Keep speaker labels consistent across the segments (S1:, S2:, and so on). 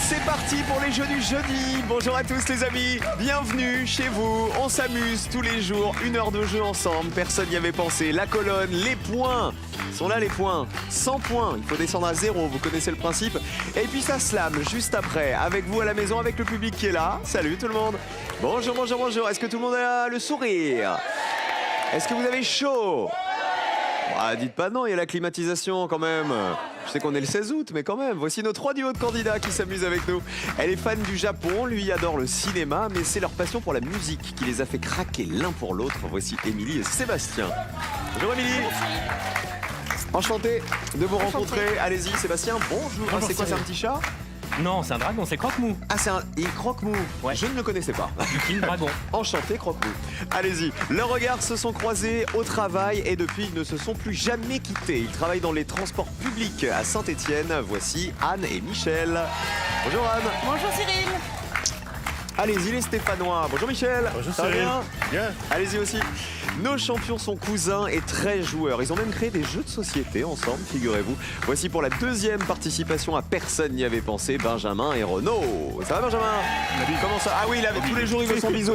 S1: C'est parti pour les jeux du jeudi. Bonjour à tous les amis, bienvenue chez vous. On s'amuse tous les jours, 1 heure de jeu ensemble. Personne n'y avait pensé. La colonne, les points. Sont là les points. 100 points, il faut descendre à 0, vous connaissez le principe. Et puis ça slam juste après, avec vous à la maison, avec le public qui est là. Salut tout le monde. Bonjour, bonjour, bonjour. Est-ce que tout le monde a le sourire? Est-ce que vous avez chaud? Dites pas non, il y a la climatisation quand même. Je sais qu'on est le 16 août, mais quand même. Voici nos 3 duos de candidats qui s'amusent avec nous. Elle est fan du Japon, lui adore le cinéma, mais c'est leur passion pour la musique qui les a fait craquer l'un pour l'autre. Voici Émilie et Sébastien. Bonjour Émilie. Enchanté de vous rencontrer. Allez-y Sébastien, bonjour.
S2: Bonjour,
S1: C'est quoi, c'est un petit chat?
S2: Non, c'est un dragon, c'est Croque-Mou.
S1: Ah, il croque-mou.
S2: Ouais.
S1: Je ne le connaissais pas.
S2: Du film Dragon.
S1: Enchanté, croque-mou. Allez-y. Leurs regards se sont croisés au travail et depuis, ils ne se sont plus jamais quittés. Ils travaillent dans les transports publics à Saint-Étienne. Voici Anne et Michel. Bonjour Anne.
S3: Bonjour Cyril.
S1: Allez-y les Stéphanois. Bonjour Michel.
S4: Bonjour
S1: Ça va
S4: Cyril.
S1: bien?
S4: Bien.
S1: Allez-y aussi. Nos champions sont cousins et très joueurs. Ils ont même créé des jeux de société ensemble, figurez-vous. Voici pour la deuxième participation à Personne n'y avait pensé, Benjamin et Renaud. Ça va Benjamin? Comment ça? Ah oui, là, tous les jours il veut son bisou.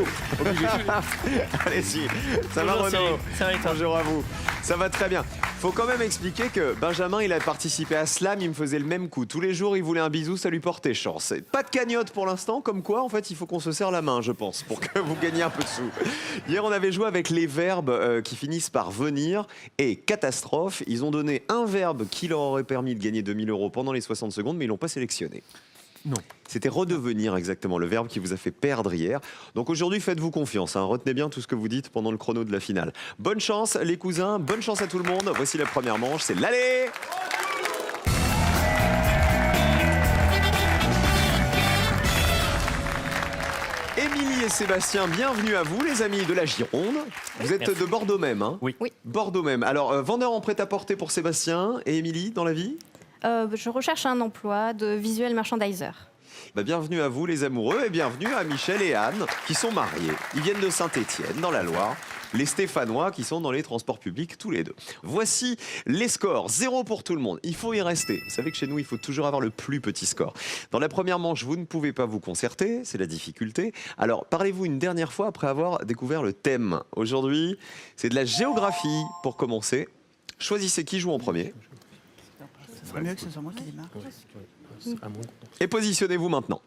S1: Allez-y. Ça va
S2: Bonjour,
S1: Renaud?
S2: Cyril. Ça va et toi?
S1: Bonjour à vous. Ça va très bien. Faut quand même expliquer que Benjamin, il a participé à Slam, il me faisait le même coup. Tous les jours, il voulait un bisou, ça lui portait chance. Pas de cagnotte pour l'instant, comme quoi, en fait, il faut qu'on se serre la main, je pense, pour que vous gagniez un peu de sous. Hier, on avait joué avec les verbes qui finissent par venir et catastrophe. Ils ont donné un verbe qui leur aurait permis de gagner 2000 € pendant les 60 secondes, mais ils l'ont pas sélectionné.
S2: Non.
S1: C'était redevenir exactement le verbe qui vous a fait perdre hier. Donc aujourd'hui, faites-vous confiance. Retenez bien tout ce que vous dites pendant le chrono de la finale. Bonne chance les cousins, bonne chance à tout le monde. Voici la première manche, c'est l'aller. Émilie et Sébastien, bienvenue à vous les amis de la Gironde. Vous êtes
S2: Merci.
S1: de Bordeaux même, hein?
S2: Oui.
S3: Oui.
S1: Bordeaux même. Alors, vendeur en prêt-à-porter pour Sébastien et Émilie dans la vie?
S3: Je recherche un emploi de visual merchandiser.
S1: Bienvenue à vous les amoureux et bienvenue à Michel et Anne qui sont mariés. Ils viennent de Saint-Étienne dans la Loire. Les Stéphanois qui sont dans les transports publics tous les deux. Voici les scores. 0 pour tout le monde. Il faut y rester. Vous savez que chez nous, il faut toujours avoir le plus petit score. Dans la première manche, vous ne pouvez pas vous concerter. C'est la difficulté. Alors, parlez-vous une dernière fois après avoir découvert le thème. Aujourd'hui, c'est de la géographie pour commencer. Choisissez qui joue en premier.
S5: Ce serait mieux que ce soit moi qui démarre.
S1: Et positionnez-vous maintenant.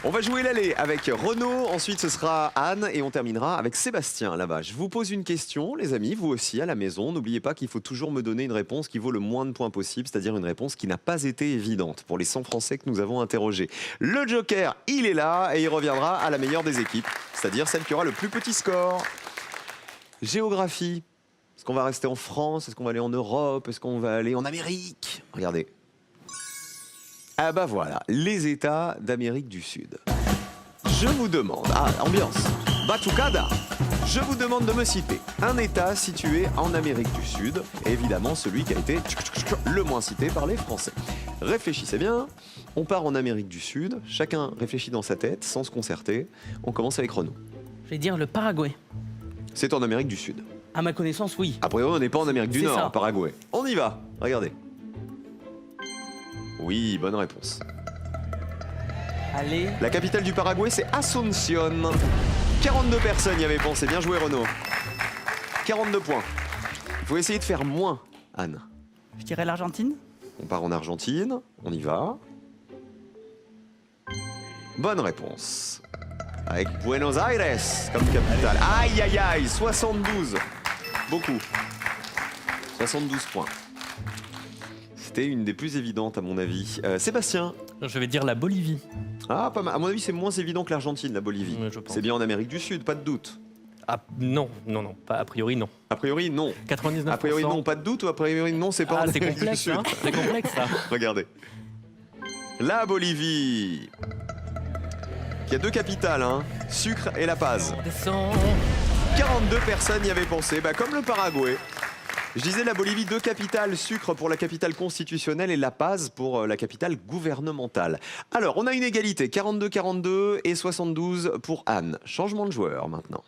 S1: On va jouer l'aller avec Renaud, ensuite ce sera Anne et on terminera avec Sébastien là-bas. Je vous pose une question, les amis, vous aussi à la maison. N'oubliez pas qu'il faut toujours me donner une réponse qui vaut le moins de points possible, c'est-à-dire une réponse qui n'a pas été évidente pour les 100 Français que nous avons interrogés. Le Joker, il est là et il reviendra à la meilleure des équipes, c'est-à-dire celle qui aura le plus petit score. Géographie. Est-ce qu'on va rester en France? Est-ce qu'on va aller en Europe? Est-ce qu'on va aller en Amérique? Regardez. Ah bah voilà, les États d'Amérique du Sud. Je vous demande, ambiance, Batucada. Je vous demande de me citer un État situé en Amérique du Sud, et évidemment celui qui a été le moins cité par les Français. Réfléchissez bien, on part en Amérique du Sud, chacun réfléchit dans sa tête, sans se concerter. On commence avec Renaud.
S2: Je vais dire le Paraguay.
S1: C'est en Amérique du Sud.
S2: À ma connaissance, oui.
S1: A priori, on n'est pas en Amérique du
S2: C'est
S1: Nord,
S2: ça.
S1: en Paraguay. On y va, regardez. Oui, bonne réponse.
S2: Allez.
S1: La capitale du Paraguay, c'est Asunción. 42 personnes y avaient pensé. Bien joué, Renaud. 42 points. Il faut essayer de faire moins, Anne.
S5: Je dirais l'Argentine.
S1: On part en Argentine. On y va. Bonne réponse. Avec Buenos Aires comme capitale. Aïe, aïe, aïe. 72. Beaucoup. 72 points. C'était une des plus évidentes, à mon avis. Sébastien.
S2: Je vais dire la Bolivie.
S1: Ah, pas mal. À mon avis, c'est moins évident que l'Argentine, la Bolivie.
S2: Ouais, je pense.
S1: C'est bien en Amérique du Sud, pas de doute.
S2: Ah, non, non, non. Pas, a priori, non.
S1: A priori, non.
S2: 99%.
S1: A priori, non, pas de doute, ou a priori, non, c'est pas en
S2: Ah, c'est
S1: Amérique du
S2: complexe,
S1: Sud.
S2: hein. C'est complexe, ça.
S1: Regardez. La Bolivie. Qui a 2 capitales, hein. Sucre et La Paz.
S2: Descends.
S1: 42 personnes y avaient pensé, comme le Paraguay. Je disais la Bolivie, 2 capitales, Sucre pour la capitale constitutionnelle et La Paz pour la capitale gouvernementale. Alors, on a une égalité, 42-42 et 72 pour Anne. Changement de joueur, maintenant.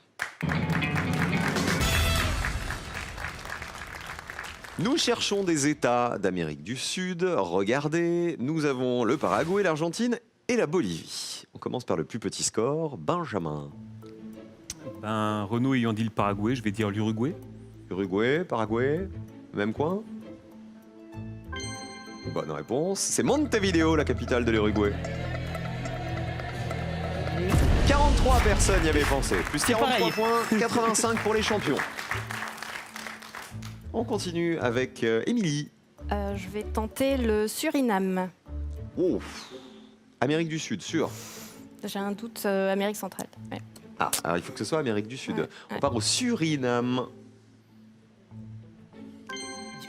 S1: Nous cherchons des États d'Amérique du Sud. Regardez, nous avons le Paraguay, l'Argentine et la Bolivie. On commence par le plus petit score, Benjamin.
S4: Ben, Renaud ayant dit le Paraguay, je vais dire l'Uruguay.
S1: Uruguay, Paraguay, même coin? Bonne réponse. C'est Montevideo, la capitale de l'Uruguay. 43 personnes y avaient pensé. Plus 43 points, 85 pour les champions. On continue avec Émilie.
S3: Je vais tenter le Suriname.
S1: Oh. Amérique du Sud, sûr.
S3: J'ai un doute, Amérique centrale. Ouais.
S1: Ah, alors il faut que ce soit Amérique du Sud.
S3: Ouais,
S1: On
S3: ouais.
S1: part au Suriname.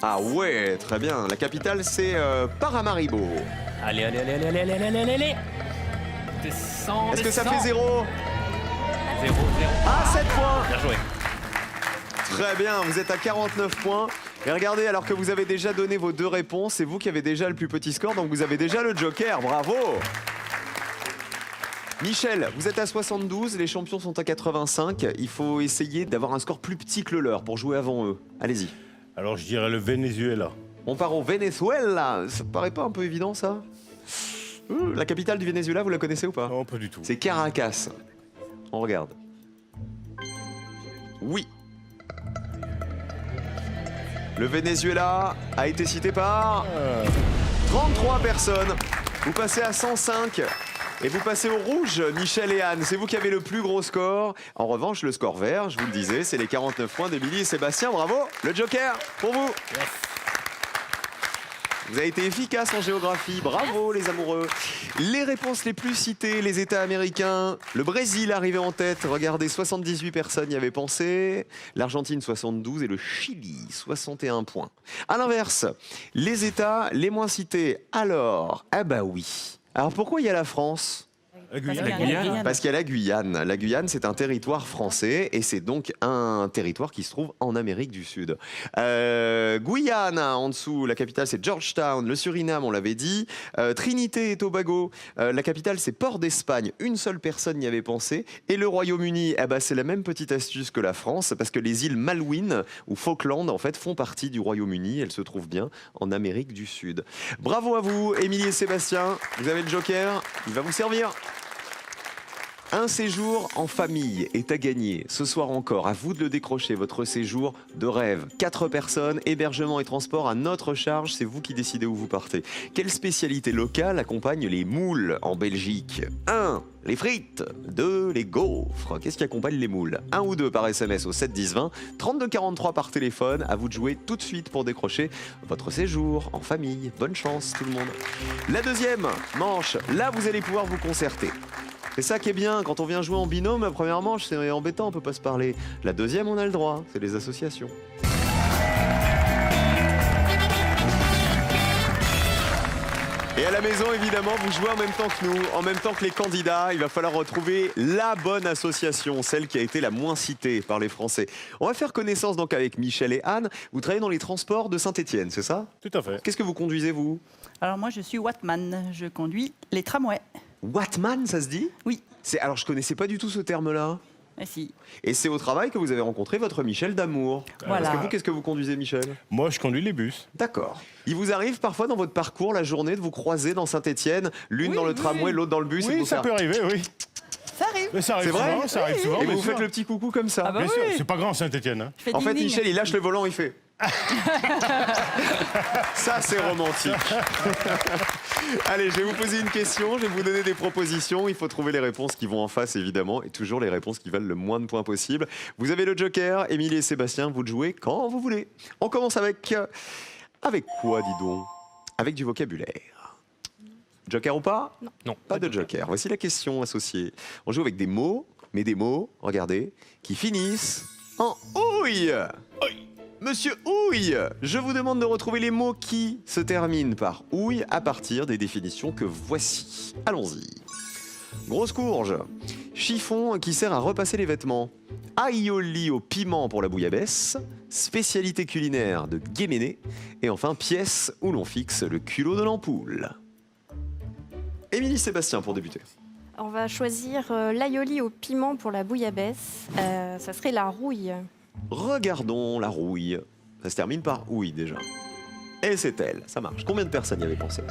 S1: Ah ouais, très bien. La capitale, c'est Paramaribo.
S2: Allez, allez, allez, allez, allez, allez, allez, allez. Descends,
S1: Est-ce que ça fait
S2: descends.
S1: 0?
S2: 0, 0.
S1: Ah, 7 points.
S2: Bien joué.
S1: Très bien, vous êtes à 49 points. Et regardez, alors que vous avez déjà donné vos 2 réponses, c'est vous qui avez déjà le plus petit score, donc vous avez déjà le joker. Bravo. Michel, vous êtes à 72, les champions sont à 85. Il faut essayer d'avoir un score plus petit que le leur pour jouer avant eux. Allez-y.
S6: Alors je dirais le Venezuela.
S1: On part au Venezuela. Ça paraît pas un peu évident, ça? La capitale du Venezuela, vous la connaissez ou pas?
S6: Non, pas du tout.
S1: C'est Caracas. On regarde. Oui. Le Venezuela a été cité par 33 personnes. Vous passez à 105 et vous passez au rouge, Michel et Anne. C'est vous qui avez le plus gros score. En revanche, le score vert, je vous le disais, c'est les 49 points d'Émilie et Sébastien. Bravo. Le joker pour vous. Vous avez été efficace en géographie, bravo les amoureux. Les réponses les plus citées, les États américains, le Brésil arrivé en tête, regardez, 78 personnes y avaient pensé, l'Argentine 72 et le Chili 61 points. À l'inverse, les États les moins cités, alors, ah bah oui. Alors pourquoi il y a la France ?
S6: La
S5: Parce
S6: Guyane.
S5: qu'il y a la Guyane.
S1: Parce qu'il y a la Guyane. La Guyane, c'est un territoire français et c'est donc un territoire qui se trouve en Amérique du Sud. Guyane, en dessous, la capitale c'est Georgetown. Le Suriname, on l'avait dit. Trinité et Tobago, la capitale c'est Port d'Espagne. Une seule personne y avait pensé. Et le Royaume-Uni, eh ben, c'est la même petite astuce que la France parce que les îles Malouines ou Falkland en fait font partie du Royaume-Uni. Elles se trouvent bien en Amérique du Sud. Bravo à vous, Émilie et Sébastien. Vous avez le joker. Il va vous servir. Un séjour en famille est à gagner. Ce soir encore, à vous de le décrocher, votre séjour de rêve. 4 personnes, hébergement et transport à notre charge, c'est vous qui décidez où vous partez. Quelle spécialité locale accompagne les moules en Belgique? 1. Les frites. 2. Les gaufres. Qu'est-ce qui accompagne les moules? 1 ou 2 par SMS au 7 10 20. 32 43 par téléphone. À vous de jouer tout de suite pour décrocher votre séjour en famille. Bonne chance tout le monde. La deuxième manche, là vous allez pouvoir vous concerter. C'est ça qui est bien, quand on vient jouer en binôme, la première manche, c'est embêtant, on peut pas se parler. La deuxième, on a le droit, c'est les associations. Et à la maison, évidemment, vous jouez en même temps que nous, en même temps que les candidats. Il va falloir retrouver la bonne association, celle qui a été la moins citée par les Français. On va faire connaissance donc avec Michel et Anne. Vous travaillez dans les transports de Saint-Étienne, c'est ça?
S6: Tout à fait.
S1: Qu'est-ce que vous conduisez, vous?
S5: Alors moi, je suis Wattman. Je conduis les tramways.
S1: Wattman, ça se dit?
S5: Oui.
S1: Alors, je connaissais pas du tout ce terme-là.
S5: Ah, si.
S1: Et c'est au travail que vous avez rencontré votre Michel d'amour.
S5: Voilà.
S1: Parce que vous, qu'est-ce que vous conduisez, Michel?
S6: Moi, je conduis les bus.
S1: D'accord. Il vous arrive parfois dans votre parcours, la journée, de vous croiser dans Saint-Étienne, l'une
S5: Oui,
S1: dans le
S5: oui.
S1: tramway, l'autre dans le bus, et de
S6: Oui,
S1: vous
S6: ça
S1: faire...
S6: peut arriver, oui.
S5: Ça arrive.
S6: Mais ça arrive
S1: C'est vrai
S6: souvent, ça arrive souvent.
S1: Et
S6: bien
S1: vous
S6: sûr.
S1: faites le petit coucou comme ça.
S5: Ah bah
S6: Bien
S5: oui.
S6: sûr, c'est pas grand Saint-Étienne. Hein.
S5: Je fais
S1: En fait,
S5: ding, ding.
S1: Michel, il lâche le volant, il fait... Ça, c'est romantique. Allez, je vais vous poser une question, je vais vous donner des propositions. Il faut trouver les réponses qui vont en face, évidemment, et toujours les réponses qui valent le moins de points possible. Vous avez le joker, Émilie et Sébastien, vous le jouez quand vous voulez. On commence avec... Avec quoi, dis donc? Avec du vocabulaire. Joker ou pas?
S2: Non.
S1: Pas de joker. Voici la question associée. On joue avec des mots, mais des mots, regardez, qui finissent en ouille. Monsieur Ouille, je vous demande de retrouver les mots qui se terminent par ouille à partir des définitions que voici. Allons-y. Grosse courge, chiffon qui sert à repasser les vêtements, aioli au piment pour la bouillabaisse, spécialité culinaire de Guéméné, et enfin pièce où l'on fixe le culot de l'ampoule. Émilie Sébastien pour débuter.
S3: On va choisir l'aioli au piment pour la bouillabaisse. Ça serait la rouille.
S1: Regardons la rouille. Ça se termine par oui déjà. Et c'est elle, ça marche. Combien de personnes y avaient pensé?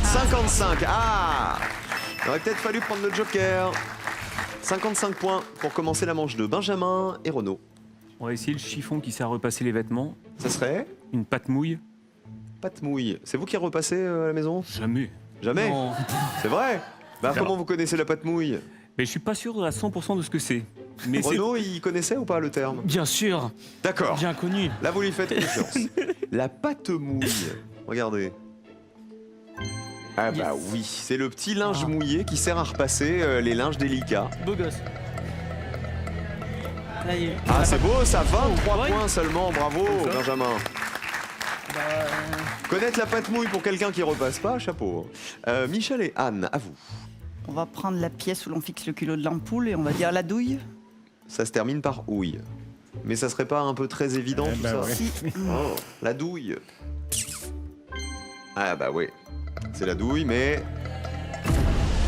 S1: 55. Ah, il aurait peut-être fallu prendre le joker. 55 points pour commencer la manche de Benjamin et Renaud.
S4: On va essayer le chiffon qui sert à repasser les vêtements.
S1: Ça serait
S4: Une pâte mouille.
S1: pâte mouille. C'est vous qui repassez à la maison?
S4: Jamais.
S1: Jamais?
S2: Non.
S1: C'est vrai? Bah comment vous connaissez la pâte mouille?
S4: Mais je suis pas sûr à 100% de ce que c'est. Mais c'est
S1: Renaud, il connaissait ou pas le terme?
S2: Bien sûr,
S1: D'accord.
S2: bien connu.
S1: Là, vous lui faites confiance. La pâte mouille. Regardez. Ah bah
S2: Yes.
S1: oui, c'est le petit linge
S2: Ah.
S1: mouillé qui sert à repasser les linges délicats.
S2: Beau gosse. Là, il-
S1: Ah c'est beau ça, 23
S2: Ouais.
S1: points seulement, bravo
S2: Comme ça.
S1: Benjamin.
S2: Bah,
S1: Connaître la pâte mouille pour quelqu'un qui repasse pas, chapeau. Michel et Anne, à vous.
S5: On va prendre la pièce où l'on fixe le culot de l'ampoule et on va dire la douille.
S1: Ça se termine par ouille. Mais ça serait pas un peu très évident
S6: Eh
S1: tout
S6: ben
S1: ça?
S6: ouais.
S5: Si.
S1: Oh, la douille. Ah bah oui, c'est la douille, mais...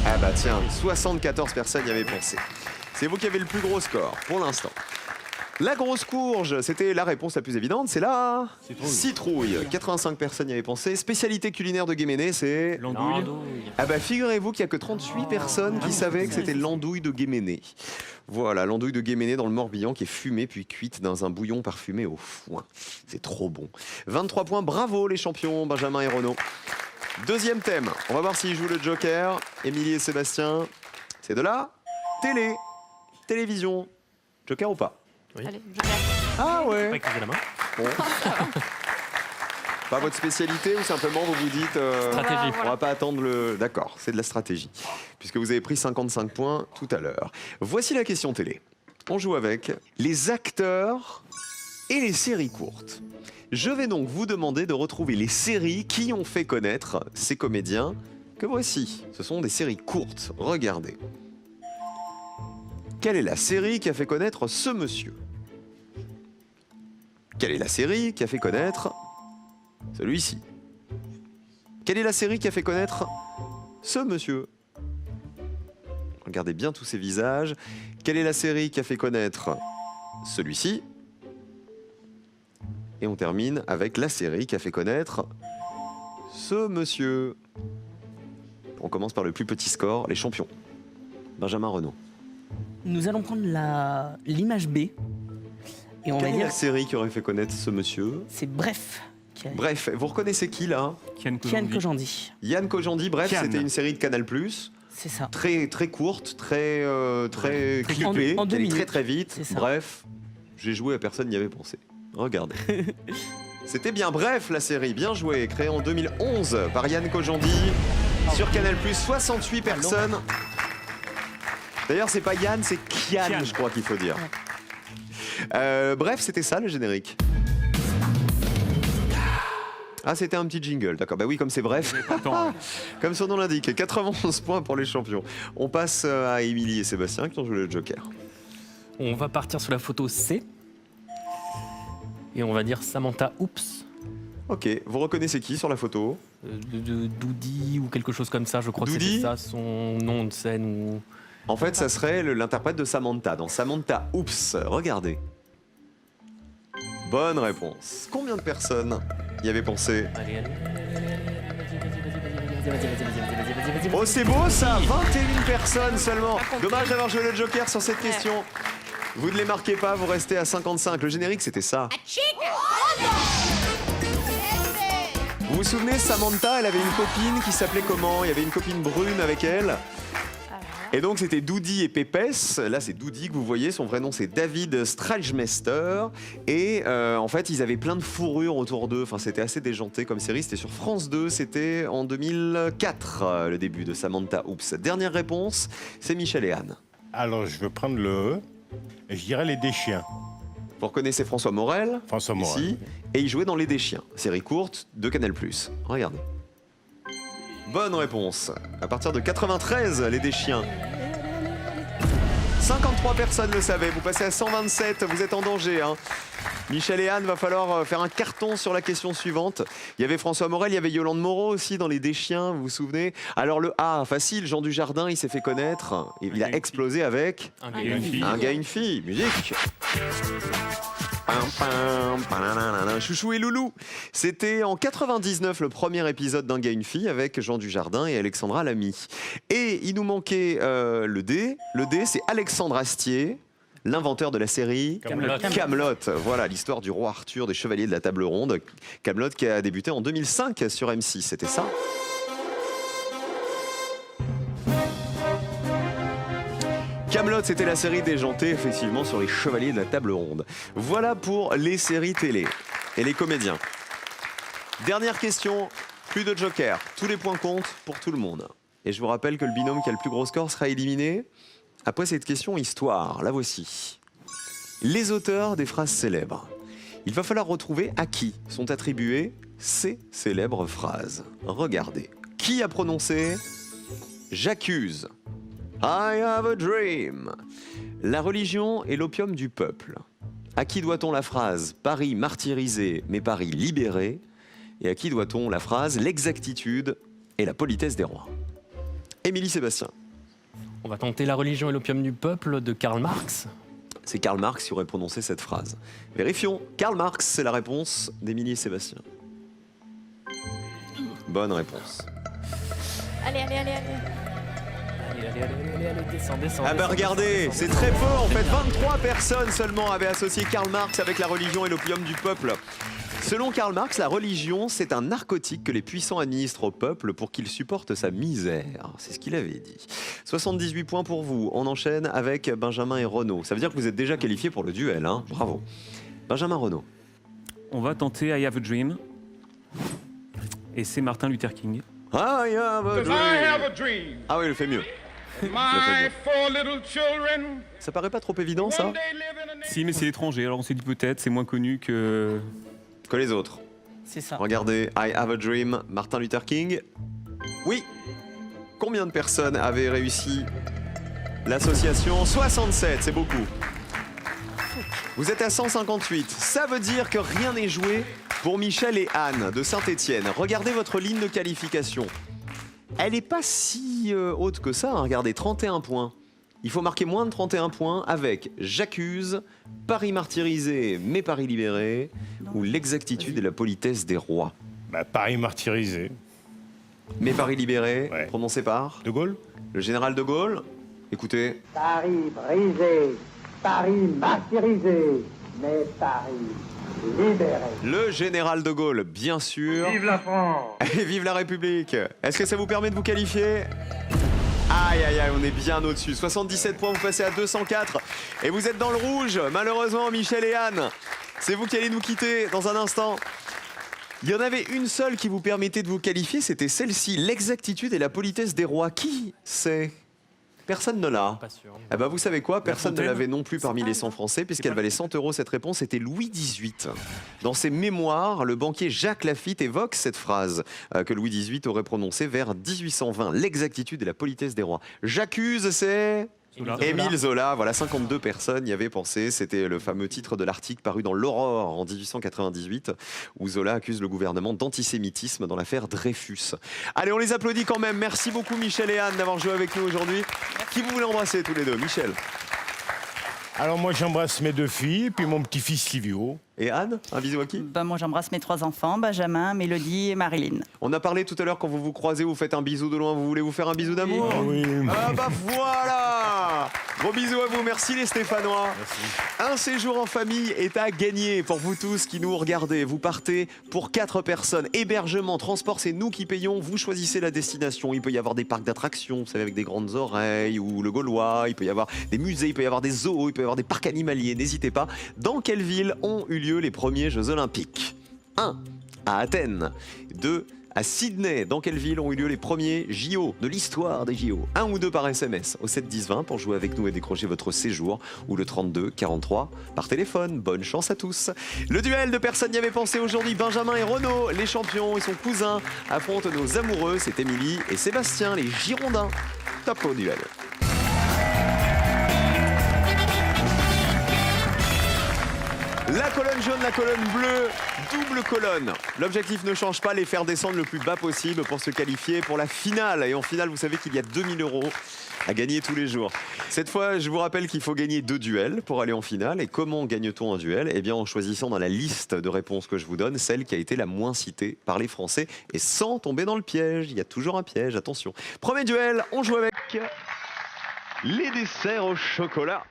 S1: Ah bah tiens, 74 personnes y avaient pensé. C'est vous qui avez le plus gros score, pour l'instant. La grosse courge, c'était la réponse la plus évidente, c'est la... Citrouille. 85 personnes y avaient pensé. Spécialité culinaire de Guéméné, c'est...
S4: l'andouille.
S1: Ah bah figurez-vous qu'il n'y a que 38 personnes qui savaient que c'était l'andouille de Guéméné. Voilà, l'andouille de Guéméné dans le Morbihan qui est fumée puis cuite dans un bouillon parfumé au foin. C'est trop bon. 23 points, bravo les champions Benjamin et Renaud. Deuxième thème, on va voir s'ils jouent le Joker. Émilie et Sébastien, c'est de la télévision. Joker ou pas?
S2: Oui.
S3: Allez, je regarde.
S1: Ah ouais.
S2: Pas écraser la main.
S1: Bon. Pas votre spécialité ou simplement vous vous dites...
S2: Stratégie.
S1: On va pas attendre le... D'accord, c'est de la stratégie. Puisque vous avez pris 55 points tout à l'heure. Voici la question télé. On joue avec les acteurs et les séries courtes. Je vais donc vous demander de retrouver les séries qui ont fait connaître ces comédiens que voici. Ce sont des séries courtes. Regardez. Quelle est la série qui a fait connaître ce monsieur? Quelle est la série qui a fait connaître celui-ci? Quelle est la série qui a fait connaître ce monsieur? Regardez bien tous ces visages. Quelle est la série qui a fait connaître celui-ci? Et on termine avec la série qui a fait connaître ce monsieur. On commence par le plus petit score, les champions. Benjamin Renaud.
S2: Nous allons prendre l'image B. Et on va
S1: Quelle est
S2: dire
S1: la série qui aurait fait connaître ce monsieur?
S2: c'est Bref.
S1: Bref, vous reconnaissez qui là?
S4: Kian
S2: Kian
S4: Kojandi.
S2: Kojandi.
S1: Yann Kojandi, bref,
S4: Kian.
S1: c'était une série de Canal+.
S2: C'est ça.
S1: Très très courte, très clippée,
S2: En 2
S1: qui allait très
S2: minutes,
S1: très vite.
S2: c'est ça.
S1: Bref, j'ai joué à personne n'y avait pensé. Regardez. C'était bien Bref la série, bien joué, créée en 2011 par Yann Kojandi sur Canal+, 68 personnes. D'ailleurs, c'est pas Yann, c'est Kian,
S4: Kian.
S1: je crois qu'il faut dire. Bref, c'était ça le générique. Ah, c'était un petit jingle, d'accord. Bah oui, comme c'est bref.
S4: Attends,
S1: Comme son nom l'indique, 91 points pour les champions. On passe à Émilie et Sébastien qui ont joué le Joker.
S2: On va partir sur la photo C. Et on va dire Samantha Oops.
S1: Ok, vous reconnaissez qui sur la photo?
S2: De Doudi ou quelque chose comme ça, je crois que
S1: Doudi
S2: c'était ça, son nom de scène ou...
S1: En fait, ça serait l'interprète de Samantha, dans Samantha Oops. Regardez. Bonne réponse. Combien de personnes y avaient pensé?
S2: Allez, allez, vas-y.
S1: Oh, c'est beau ça! 21 personnes seulement. Dommage d'avoir joué le Joker sur cette question. Vous ne les marquez pas, vous restez à 55. Le générique, c'était ça. Vous vous souvenez, Samantha, elle avait une copine qui s'appelait comment? Il y avait une copine brune avec elle. Et donc c'était Doudi et Pépès. Là c'est Doudi que vous voyez, son vrai nom c'est David Stralgemester. Et en fait ils avaient plein de fourrures autour d'eux, enfin c'était assez déjanté comme série, c'était sur France 2, c'était en 2004 le début de Samantha Oops. Dernière réponse, c'est Michel et Anne.
S6: Alors, je veux prendre le E et je dirais les Deschiens.
S1: Vous reconnaissez François Morel,
S6: François Morel.
S1: ici, et il jouait dans Les Deschiens, série courte de Canal+. Regardez. Bonne réponse. À partir de 93, Les Deschiens. 53 personnes le savaient. Vous passez à 127. Vous êtes en danger. Hein. Michel et Anne, va falloir faire un carton sur la question suivante. Il y avait François Morel, il y avait Yolande Moreau aussi dans Les Deschiens, vous vous souvenez? Alors le A, facile, Jean Dujardin, il s'est fait connaître. Il a explosé avec
S2: Un
S4: et une fille.
S1: un gars et une fille. Musique. Chouchou et Loulou. C'était en 99 le premier épisode d'Un gars, une fille avec Jean Dujardin et Alexandra Lamy. Et il nous manquait le D. Le D, c'est Alexandre Astier, l'inventeur de la série Kaamelott. Voilà, l'histoire du roi Arthur, des chevaliers de la table ronde. Kaamelott qui a débuté en 2005 sur M6, c'était ça. Kaamelott, c'était la série déjantée, effectivement, sur les chevaliers de la table ronde. Voilà pour les séries télé et les comédiens. Dernière question, plus de joker. Tous les points comptent pour tout le monde. Et je vous rappelle que le binôme qui a le plus gros score sera éliminé après cette question histoire. La voici. Les auteurs des phrases célèbres. Il va falloir retrouver à qui sont attribuées ces célèbres phrases. Regardez. Qui a prononcé « J'accuse » ? I have a dream. La religion est l'opium du peuple. À qui doit-on la phrase « Paris martyrisé, mais Paris libéré » ? Et à qui doit-on la phrase « L'exactitude et la politesse des rois » ? Émilie Sébastien.
S2: On va tenter La religion et l'opium du peuple de Karl Marx.
S1: C'est Karl Marx qui aurait prononcé cette phrase. Vérifions. Karl Marx, c'est la réponse d'Émilie et Sébastien. Bonne réponse.
S3: Allez.
S2: Allez, descends.
S1: Ah bah regardez, c'est très peu en fait. 23 personnes seulement avaient associé Karl Marx avec la religion et l'opium du peuple. Selon Karl Marx, la religion, c'est un narcotique que les puissants administrent au peuple pour qu'il supporte sa misère. C'est ce qu'il avait dit. 78 points pour vous. On enchaîne avec Benjamin et Renaud. Ça veut dire que vous êtes déjà qualifiés pour le duel, hein. Bravo. Benjamin, Renaud.
S4: On va tenter I Have a Dream. Et c'est Martin Luther King.
S1: I have a
S7: 'Cause I have a
S1: dream.
S7: dream.
S1: Ah oui, il le fait mieux.
S7: My 4 little children.
S1: Ça paraît pas trop évident, ça,
S7: One day live in a
S4: Si, mais c'est étranger, alors on s'est dit peut-être, c'est moins connu que...
S1: que les autres.
S5: C'est ça.
S1: Regardez, I have a dream, Martin Luther King. Oui. Combien de personnes avaient réussi l'association ? 67, c'est beaucoup. Vous êtes à 158. Ça veut dire que rien n'est joué pour Michel et Anne de Saint-Étienne. Regardez votre ligne de qualification. Elle n'est pas si haute que ça, hein. Regardez, 31 points. Il faut marquer moins de 31 points avec J'accuse, Paris martyrisé, mais Paris libéré, ou l'exactitude et la politesse des rois.
S6: Bah, Paris martyrisé.
S1: Mais Paris libéré,
S6: Ouais.
S1: prononcé par
S6: De Gaulle.
S1: le général de Gaulle. Écoutez,
S8: Paris brisé, Paris martyrisé, mais Paris libéré.
S1: le général de Gaulle, bien sûr.
S8: Vive la France!
S1: Et vive la République. Est-ce que ça vous permet de vous qualifier ? Aïe, aïe, aïe, on est bien au-dessus. 77 points, vous passez à 204. Et vous êtes dans le rouge, malheureusement, Michel et Anne. C'est vous qui allez nous quitter dans un instant. Il y en avait une seule qui vous permettait de vous qualifier, c'était celle-ci, l'exactitude et la politesse des rois. Qui c'est ? Personne ne l'a.
S2: Pas sûr.
S1: Eh ben vous savez quoi, personne ne
S4: Fontaine.
S1: l'avait non plus parmi les 100 Français, puisqu'elle valait 100 €. Cette réponse était Louis XVIII. Dans ses mémoires, le banquier Jacques Laffitte évoque cette phrase que Louis XVIII aurait prononcée vers 1820. L'exactitude et la politesse des rois. J'accuse, c'est...
S4: Zola.
S1: Émile Zola, voilà, 52 personnes y avaient pensé. C'était le fameux titre de l'article paru dans l'Aurore en 1898, où Zola accuse le gouvernement d'antisémitisme dans l'affaire Dreyfus. Allez, on les applaudit quand même. Merci beaucoup Michel et Anne d'avoir joué avec nous aujourd'hui. Qui vous voulez embrasser tous les deux ? Michel
S6: Alors moi j'embrasse mes deux filles, puis mon petit-fils Livio.
S1: et Anne, un bisou à qui ?
S5: Moi, j'embrasse mes 3 enfants, Benjamin, Mélodie et Marilyn.
S1: On a parlé tout à l'heure, quand vous vous croisez, vous faites un bisou de loin, vous voulez vous faire un bisou d'amour ?
S6: Ah oui.
S1: Ah bah voilà ! Gros bisous à vous, merci les Stéphanois. Un séjour en famille est à gagner pour vous tous qui nous regardez. Vous partez pour 4 personnes. Hébergement, transport, c'est nous qui payons. Vous choisissez la destination. Il peut y avoir des parcs d'attractions, vous savez, avec des grandes oreilles, ou le Gaulois. Il peut y avoir des musées, il peut y avoir des zoos, il peut y avoir des parcs animaliers. N'hésitez pas. Dans quelle ville ont eu lieu les premiers Jeux Olympiques ? 1. À Athènes. 2. À Sydney, dans quelle ville ont eu lieu les premiers JO de l'histoire des JO ? 1 ou 2 par SMS au 7 10 20 pour jouer avec nous et décrocher votre séjour, ou le 32 43 par téléphone. Bonne chance à tous. Le duel de personne n'y avait pensé aujourd'hui. Benjamin et Renaud, les champions et son cousin, affrontent nos amoureux. C'est Émilie et Sébastien, les Girondins. Top au duel. La La colonne jaune, la colonne bleue, double colonne. L'objectif ne change pas, les faire descendre le plus bas possible pour se qualifier pour la finale. Et en finale, vous savez qu'il y a 2000 € à gagner tous les jours. Cette fois, je vous rappelle qu'il faut gagner 2 duels pour aller en finale. Et comment gagne-t-on un duel? Eh bien, en choisissant dans la liste de réponses que je vous donne, celle qui a été la moins citée par les Français et sans tomber dans le piège. Il y a toujours un piège, attention. Premier duel, on joue avec les desserts au chocolat.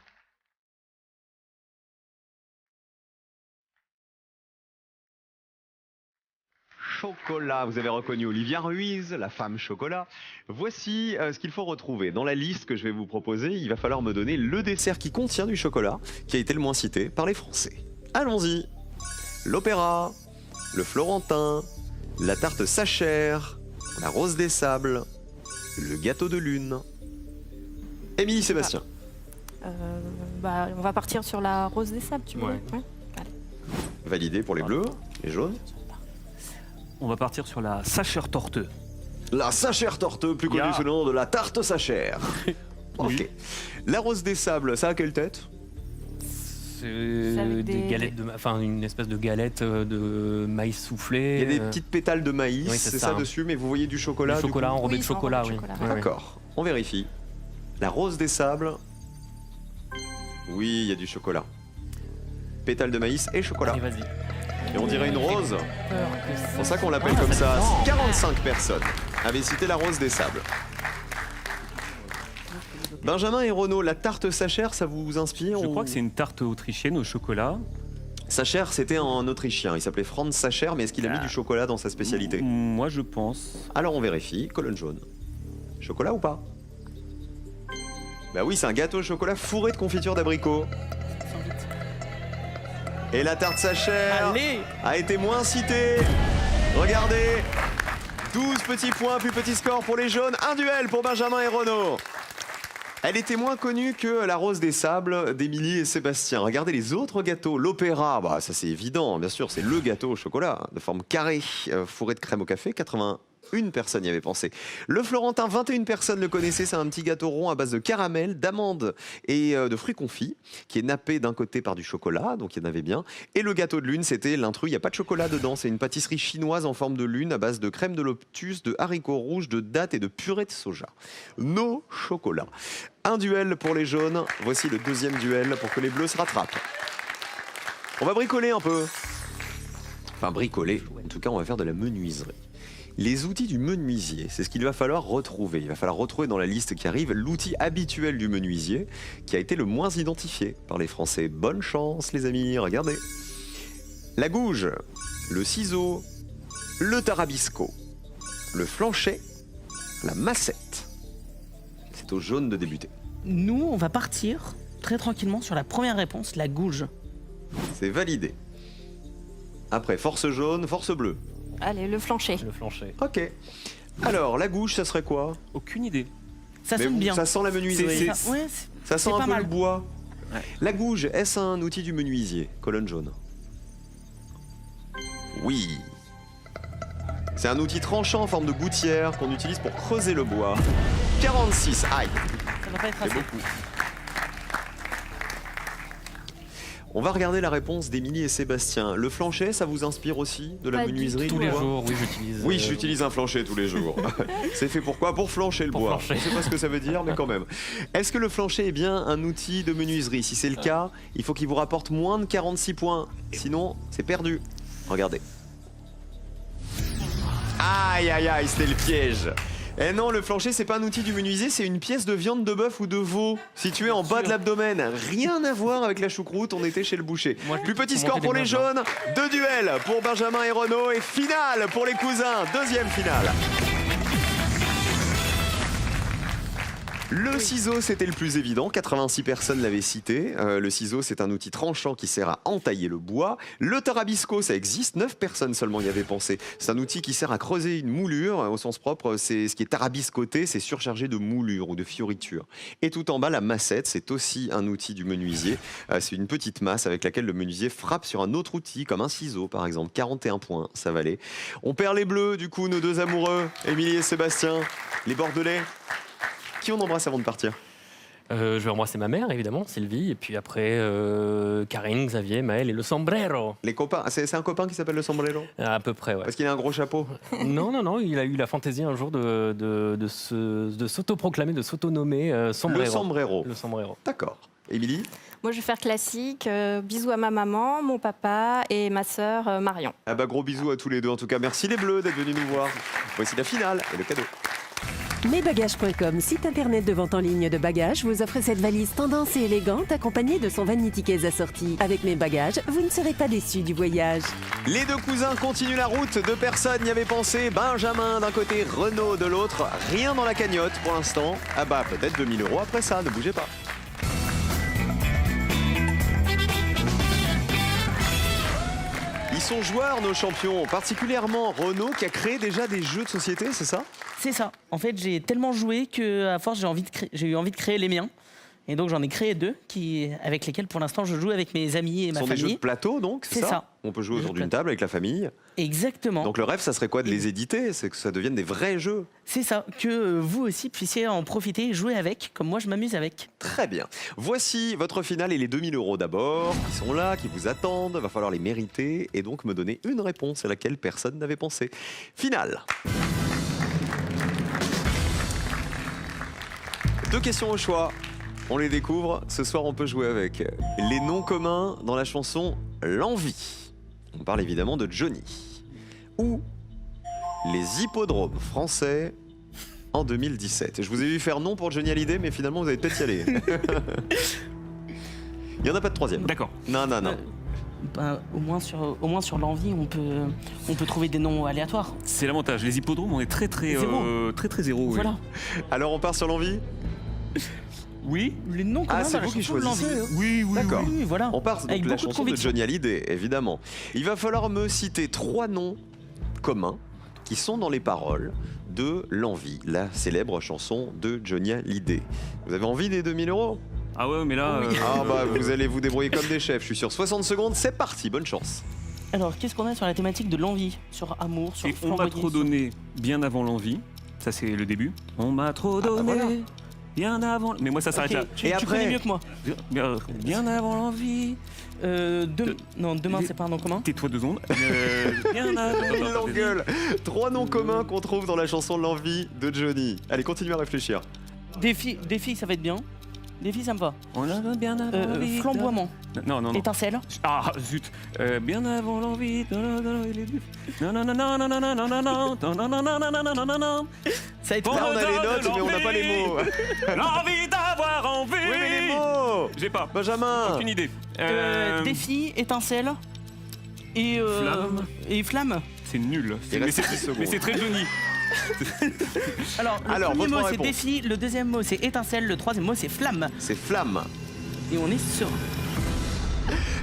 S1: Chocolat, vous avez reconnu Olivia Ruiz, la femme chocolat. Voici ce qu'il faut retrouver. Dans la liste que je vais vous proposer, il va falloir me donner le dessert qui contient du chocolat, qui a été le moins cité par les Français. Allons-y. L'opéra, le florentin, la tarte sachère, la rose des sables, le gâteau de lune. Émilie Sébastien.
S3: On va partir sur la rose des sables, tu veux?
S2: Ouais.
S1: Validé pour les bleus, les jaunes.
S4: On va partir sur la sachère torteux.
S1: La sachère torteux, plus connue
S4: Ya.
S1: sous le nom de la tarte sachère. Ok.
S2: Oui.
S1: La rose des sables, ça a quelle tête?
S2: C'est
S3: avec
S2: des
S3: des-
S2: galettes, enfin une espèce de galette de maïs soufflé.
S1: Il y a des petites pétales de maïs,
S2: oui,
S1: c'est
S2: c'est
S1: ça,
S2: ça.
S1: dessus, mais vous voyez du chocolat.
S2: du
S1: du
S2: chocolat
S1: coup
S2: enrobé
S3: Oui,
S2: de
S3: c'est
S2: chocolat,
S3: enrobé
S2: oui.
S3: de chocolat.
S2: Ouais, ouais.
S1: D'accord, on vérifie. La rose des sables. Oui, il y a du chocolat. Pétales de maïs et chocolat.
S2: Allez, vas-y.
S1: Et on dirait une rose.
S2: Peur que
S1: C'est pour ça qu'on l'appelle
S2: Ah,
S1: comme ça.
S2: fait
S1: 45 personnes avaient cité la rose des sables. Benjamin et Renaud, la tarte sachère, ça vous inspire?
S4: Je
S1: ou-
S4: crois que c'est une tarte autrichienne au chocolat.
S1: Sacher, c'était un Autrichien. Il s'appelait Franz Sacher, mais est-ce qu'il a mis du chocolat dans sa spécialité?
S4: Moi, je pense.
S1: Alors on vérifie. Colonne jaune. Chocolat ou pas? Bah oui, c'est un gâteau au chocolat fourré de confiture d'abricot. Et la tarte Sacher
S5: Allez,
S1: a été moins citée. Regardez. 12 petits points, plus petit score pour les jaunes. Un duel pour Benjamin et Renaud. Elle était moins connue que la rose des sables d'Émilie et Sébastien. Regardez les autres gâteaux. L'opéra, bah, ça c'est évident, bien sûr, c'est le gâteau au chocolat, de forme carrée, fourré de crème au café. 81 personnes y avaient pensé. Le florentin, 21 personnes le connaissaient. C'est un petit gâteau rond à base de caramel, d'amandes et de fruits confits, qui est nappé d'un côté par du chocolat, donc il y en avait bien. Et le gâteau de lune, c'était l'intrus. Il n'y a pas de chocolat dedans. C'est une pâtisserie chinoise en forme de lune à base de crème de lotus, de haricots rouges, de dattes et de purée de soja. No chocolat. Un duel pour les jaunes. Voici le deuxième duel pour que les bleus se rattrapent. On va bricoler un peu. Enfin, bricoler. En tout cas, on va faire de la menuiserie. Les outils du menuisier, c'est ce qu'il va falloir retrouver. Il va falloir retrouver dans la liste qui arrive l'outil habituel du menuisier qui a été le moins identifié par les Français. Bonne chance, les amis. Regardez. La gouge, le ciseau, le tarabisco, le flanchet, la massette. C'est au jaune de débuter.
S9: Nous, on va partir très tranquillement sur la première réponse, la gouge.
S1: C'est validé. Après, force jaune, force bleue.
S3: Allez, le flancher.
S2: Le flancher.
S1: Ok. Alors, la gouge, ça serait quoi?
S4: Aucune idée.
S9: Ça
S1: Mais
S9: sonne
S1: vous-
S9: bien.
S1: Ça sent la menuiserie.
S9: Ça- ouais,
S1: Ça sent
S9: c'est
S1: un
S9: pas
S1: peu
S9: mal.
S1: le bois.
S4: Ouais.
S1: La gouge, est-ce un outil du menuisier? Colonne jaune. Oui. C'est un outil tranchant en forme de gouttière qu'on utilise pour creuser le bois. 46, aïe,
S9: ça va pas être
S1: c'est
S9: assez.
S1: beaucoup. On va regarder la réponse d'Émilie et Sébastien. Le flanchet, ça vous inspire aussi de la
S3: Pas du
S1: menuiserie?
S2: Tous
S1: du
S2: les
S1: bois
S2: jours, oui, j'utilise.
S1: Oui, j'utilise un flanchet tous les jours. C'est fait pourquoi? Pour flancher le
S2: Pour
S1: bois.
S2: flancher.
S1: Je ne sais pas ce que ça veut dire, mais quand même. Est-ce que le flancher est bien un outil de menuiserie? Si c'est le cas, il faut qu'il vous rapporte moins de 46 points. Sinon, c'est perdu. Regardez. Aïe, aïe, aïe, c'était le piège. Eh non, le flancher, c'est pas un outil du menuisier, c'est une pièce de viande de bœuf ou de veau située en bas de l'abdomen. Rien à voir avec la choucroute, on était chez le boucher.
S2: Moi,
S1: Plus petit
S2: faut
S1: score
S2: monter
S1: pour
S2: des
S1: les
S2: bœufs,
S1: jaunes, 2 duels pour Benjamin et Renaud et finale pour les cousins, deuxième finale. Le ciseau, c'était le plus évident. 86 personnes l'avaient cité. Le ciseau, c'est un outil tranchant qui sert à entailler le bois. Le tarabisco, ça existe. 9 personnes seulement y avaient pensé. C'est un outil qui sert à creuser une moulure. Au sens propre, c'est ce qui est tarabiscoté, c'est surchargé de moulures ou de fioritures. Et tout en bas, la massette, c'est aussi un outil du menuisier. C'est une petite masse avec laquelle le menuisier frappe sur un autre outil, comme un ciseau, par exemple. 41 points, ça valait. On perd les bleus, du coup, nos deux amoureux, Émilie et Sébastien, les Bordelais. Qui on embrasse avant de partir?
S2: Je vais embrasser ma mère, évidemment, Sylvie. Et puis après, Karine, Xavier, Maël et le sombrero.
S1: Les copains, c'est un copain qui s'appelle le sombrero?
S2: À peu près, ouais.
S1: Parce qu'il a un gros chapeau.
S2: Non, il a eu la fantaisie un jour de s'autoproclamer, de s'autonommer sombrero.
S1: Le sombrero.
S2: Le sombrero.
S1: D'accord. Émilie?
S3: Moi, je vais faire classique. Bisous à ma maman, mon papa et ma sœur Marion.
S1: Ah bah gros bisous à tous les deux. En tout cas, merci les Bleus d'être venus nous voir. Voici la finale et le cadeau.
S10: Mesbagages.com, site internet de vente en ligne de bagages, vous offre cette valise tendance et élégante accompagnée de son vanity case assorti. Avec Mes Bagages, vous ne serez pas déçus du voyage.
S1: Les deux cousins continuent la route. Deux personnes n'y avaient pensé. Benjamin d'un côté, Renaud de l'autre. Rien dans la cagnotte pour l'instant. Ah bah peut-être 2000 € après ça, ne bougez pas. Ils sont joueurs, nos champions, particulièrement Renaud qui a créé déjà des jeux de société, c'est ça?
S9: C'est ça. En fait, j'ai tellement joué qu'à force, j'ai eu envie de créer les miens. Et donc, j'en ai créé 2 avec lesquels, pour l'instant, je joue avec mes amis et ma
S1: Ce sont des
S9: famille.
S1: jeux de plateau, donc, c'est ça? On peut jouer
S9: Des jeux
S1: autour
S9: de
S1: d'une
S9: plateau.
S1: table avec la famille.
S9: Exactement.
S1: Donc le rêve, ça serait quoi? De les éditer? C'est que ça devienne des vrais jeux.
S9: C'est ça, que vous aussi puissiez en profiter et jouer avec, comme moi je m'amuse avec.
S1: Très bien. Voici votre finale et les 2000 € d'abord, qui sont là, qui vous attendent. Va falloir les mériter et donc me donner une réponse à laquelle personne n'avait pensé. Finale. 2 questions au choix. On les découvre. Ce soir, on peut jouer avec les noms communs dans la chanson L'Envie. On parle évidemment de Johnny. Ou les hippodromes français en 2017. Je vous ai vu faire non pour Johnny Hallyday, mais finalement, vous allez peut-être y aller. Il n'y en a pas de troisième.
S4: D'accord.
S1: Non.
S9: Au moins sur l'envie, on peut trouver des noms aléatoires.
S4: C'est l'avantage. Les hippodromes, on est très zéro. oui.
S9: Voilà.
S1: Alors, on part sur l'Envie?
S4: Oui.
S9: Les noms communs
S1: Ah,
S9: dans
S1: c'est
S9: la
S1: vous qui
S9: chanson de
S1: choisissez.
S9: l'envie.
S4: Oui.
S1: D'accord.
S9: Oui, voilà.
S1: On part donc
S9: Avec
S1: de la
S9: beaucoup de
S1: chanson de
S9: conviction.
S1: Johnny Hallyday, évidemment. Il va falloir me citer 3 noms communs qui sont dans les paroles de L'Envie, la célèbre chanson de Johnny Hallyday. Vous avez envie des 2000 €?
S4: Ah ouais, mais là.
S1: Ah bah vous allez vous débrouiller comme des chefs, je suis sûr. 60 secondes, c'est parti, bonne chance.
S9: Alors, qu'est-ce qu'on a sur la thématique de l'envie? Sur amour, sur
S4: Et on m'a
S9: flamboyer,
S4: trop
S9: sur-
S4: donné bien avant l'envie. Ça, c'est le début. On m'a trop donné
S1: voilà.
S4: bien avant. Mais moi, ça s'arrête
S9: Ok,
S4: là.
S9: tu
S1: après
S9: connais mieux que moi.
S4: Bien avant l'envie.
S9: Non, demain, c'est pas un nom commun.
S4: Tais-toi 2 secondes. Bien avant.
S1: Il l'engueule. 3 noms communs qu'on trouve dans la chanson L'Envie de Johnny. Allez, continuez à réfléchir.
S9: Défi, ça va être bien. Défi, ça me va.
S4: On a bien avant l'envie.
S9: Flamboiement.
S4: Non.
S9: Étincelle.
S4: Ah, zut. Bien avant l'envie. Non.
S9: Ça a été
S1: Là, on a les notes, mais on n'a pas les mots.
S4: L'envie d'avoir envie.
S1: Oui, mais les mots.
S4: J'ai pas.
S1: Benjamin.
S4: Aucune idée.
S9: Défi, étincelle et
S4: Flamme.
S9: Et flamme.
S4: C'est nul.
S1: Il
S4: Mais
S1: reste
S4: c'est
S1: 10 secondes.
S4: mais c'est très Johnny.
S9: Alors, le
S1: Alors,
S9: premier
S1: votre
S9: mot c'est
S1: réponse.
S9: défi, le deuxième mot c'est étincelle, le troisième mot c'est flamme.
S1: C'est Flamme.
S9: Et on est serein.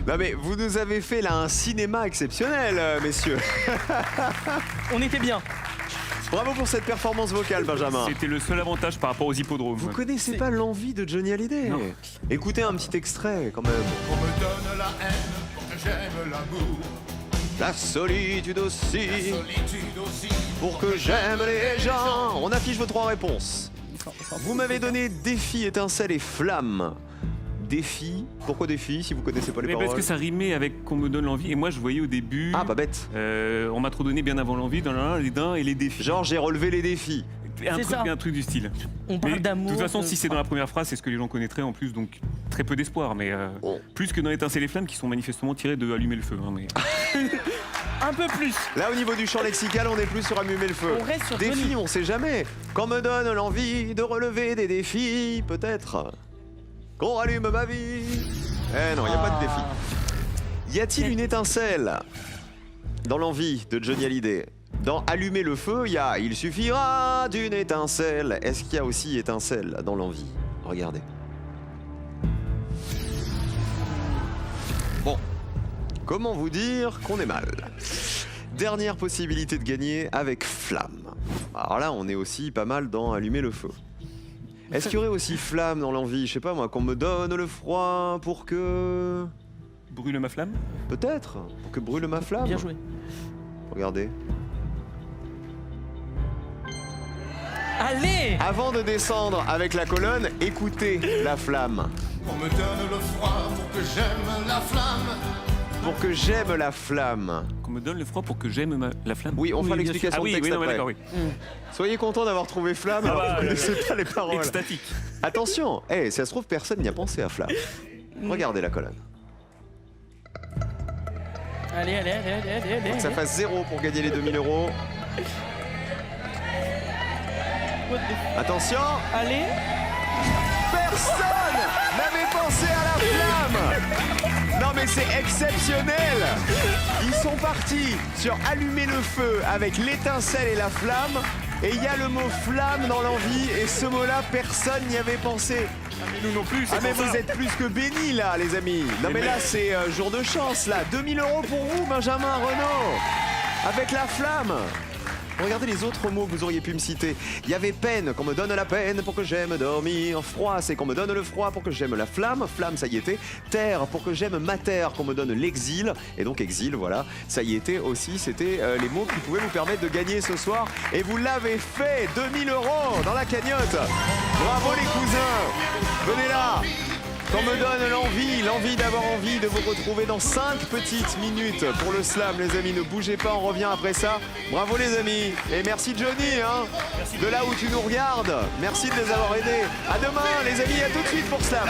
S1: Non mais vous nous avez fait là un cinéma exceptionnel, messieurs.
S9: On était bien.
S1: Bravo pour cette performance vocale, Benjamin.
S4: C'était le seul avantage par rapport aux hippodromes.
S1: Vous connaissez pas L'Envie de Johnny Hallyday?
S4: Non.
S1: Écoutez un petit extrait quand même.
S7: On me donne la haine pour que j'aime l'amour.
S1: La solitude aussi,
S7: Solitude aussi.
S1: pour que j'aime les gens. On affiche vos 3 réponses. Vous m'avez donné défi, étincelle et flamme. Défi, pourquoi défi si vous connaissez pas les
S4: Mais
S1: paroles?
S4: parce que ça rimait avec qu'on me donne l'envie. Et moi, je voyais au début.
S1: Ah, pas bête.
S4: On m'a trop donné bien avant l'envie, dans les daims et les défis.
S1: Genre j'ai relevé les défis.
S9: C'est ça.
S4: Un truc du style.
S9: On parle
S4: Mais
S9: d'amour.
S4: de toute façon,
S9: de-
S4: si c'est dans la première phrase, c'est ce que les gens connaîtraient en plus, donc très peu d'espoir. Mais
S1: Oh.
S4: plus que dans Étincelles et Flammes, qui sont manifestement tirés de Allumer le feu. hein, mais...
S9: Un peu plus.
S1: Là au niveau du champ lexical, on est plus sur allumer le feu.
S9: On reste sur
S1: Défi,
S9: Johnny.
S1: on sait jamais. Qu'on me donne l'envie de relever des défis, peut-être. Qu'on rallume ma vie. Eh non, il n'y a pas de défi. Y a-t-il une étincelle dans l'envie de Johnny Hallyday? Dans Allumer le feu, il y a Il suffira d'une étincelle. Est-ce qu'il y a aussi étincelle dans l'envie? Regardez. Bon, comment vous dire qu'on est mal? Dernière possibilité de gagner avec Flamme. Alors là, on est aussi pas mal dans Allumer le feu. Est-ce qu'il y aurait aussi Flamme dans l'envie? Je sais pas moi, qu'on me donne le froid pour que...
S4: Brûle ma flamme.
S1: Peut-être, pour que brûle ma flamme.
S9: Bien joué.
S1: Regardez.
S9: Allez.
S1: Avant de descendre avec la colonne, écoutez la flamme.
S7: On me donne le froid pour que j'aime la flamme.
S1: Pour que j'aime la flamme.
S4: Qu'on me donne le froid pour que j'aime la flamme.
S1: Oui, on fera
S4: bien
S1: l'explication
S4: sûr. Ah
S1: de
S4: oui,
S1: texte
S4: oui, non, mais
S1: après.
S4: d'accord, oui.
S1: Soyez contents d'avoir trouvé flamme, alors
S4: bah,
S1: vous ne connaissez pas les paroles.
S4: Extatique.
S1: Attention, si ça se trouve, personne n'y a pensé à flamme. Regardez la colonne.
S9: Allez.
S1: Faut que ça fasse 0 pour gagner les 2000 euros. Attention,
S9: Allez.
S1: personne n'avait pensé à la flamme. Non mais c'est exceptionnel. Ils sont partis sur allumer le feu avec l'étincelle et la flamme. Et il y a le mot flamme dans l'envie. Et ce mot-là, personne n'y avait pensé.
S4: Mais nous non plus, c'est
S1: Ah mais
S4: pour
S1: vous
S4: ça.
S1: êtes plus que bénis là les amis. Non mais là c'est jour de chance là. 2000 euros pour vous Benjamin Renaud. Avec la flamme. Regardez les autres mots que vous auriez pu me citer. Il y avait peine, qu'on me donne la peine pour que j'aime dormir. Froid, c'est qu'on me donne le froid pour que j'aime la flamme. Flamme, ça y était. Terre, pour que j'aime ma terre, qu'on me donne l'exil. Et donc exil, voilà. Ça y était aussi. C'était les mots qui pouvaient vous permettre de gagner ce soir. Et vous l'avez fait. 2000 euros dans la cagnotte. Bravo les cousins. Venez là. Qu'on me donne l'envie d'avoir envie de vous retrouver dans 5 petites minutes pour le slam, les amis. Ne bougez pas, on revient après ça. Bravo les amis. Et merci Johnny, hein, de là où tu nous regardes. Merci de les avoir aidés. À demain les amis, à tout de suite pour Slam.